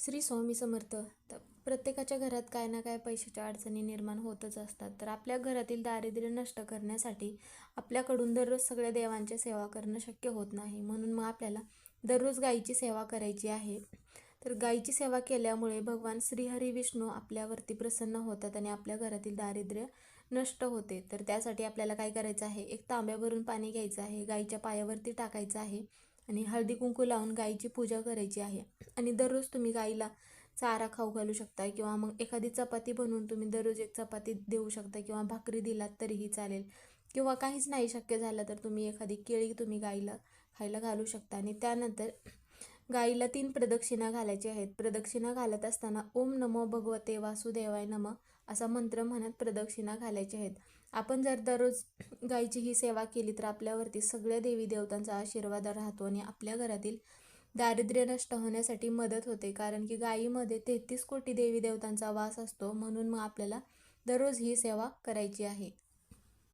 श्री स्वामी समर्थ. तर प्रत्येकाच्या घरात काय ना काय पैशाच्या अडचणी निर्माण होतच असतात. तर आपल्या घरातील दारिद्र्य नष्ट करण्यासाठी आपल्याकडून दररोज सगळ्या देवांची सेवा करणं शक्य होत नाही. म्हणून मग आपल्याला दररोज गायीची सेवा करायची आहे. तर गायीची सेवा केल्यामुळे भगवान श्रीहरी विष्णू आपल्यावरती प्रसन्न होतात आणि आपल्या घरातील दारिद्र्य नष्ट होते. तर त्यासाठी आपल्याला काय करायचं आहे, एक तांब्यावरून पाणी घ्यायचं आहे, गायीच्या पायावरती टाकायचं आहे आणि हळदी कुंकू लावून गायीची पूजा करायची आहे. आणि दररोज तुम्ही गाईला चारा खाऊ घालू शकता किंवा मग एखादी चपाती बनवून तुम्ही दररोज एक चपाती देऊ शकता किंवा भाकरी दिलात तरीही चालेल. किंवा काहीच नाही शक्य झालं तर तुम्ही एखादी केळी तुम्ही गाईला खायला घालू शकता. आणि त्यानंतर गाईला 3 प्रदक्षिणा घालायच्या आहेत. प्रदक्षिणा घालत असताना ओम नमो भगवते वासुदेवाय नमः असा मंत्र म्हणत प्रदक्षिणा घालायच्या आहेत. आपण जर दररोज गायीची ही सेवा केली तर आपल्यावरती सगळ्या देवी देवतांचा आशीर्वाद राहतो आणि आपल्या घरातील दारिद्र्य नष्ट होण्यासाठी मदत होते. कारण की गायीमध्ये 33 कोटी देवी देवतांचा वास असतो. म्हणून मग आपल्याला दररोज ही सेवा करायची आहे.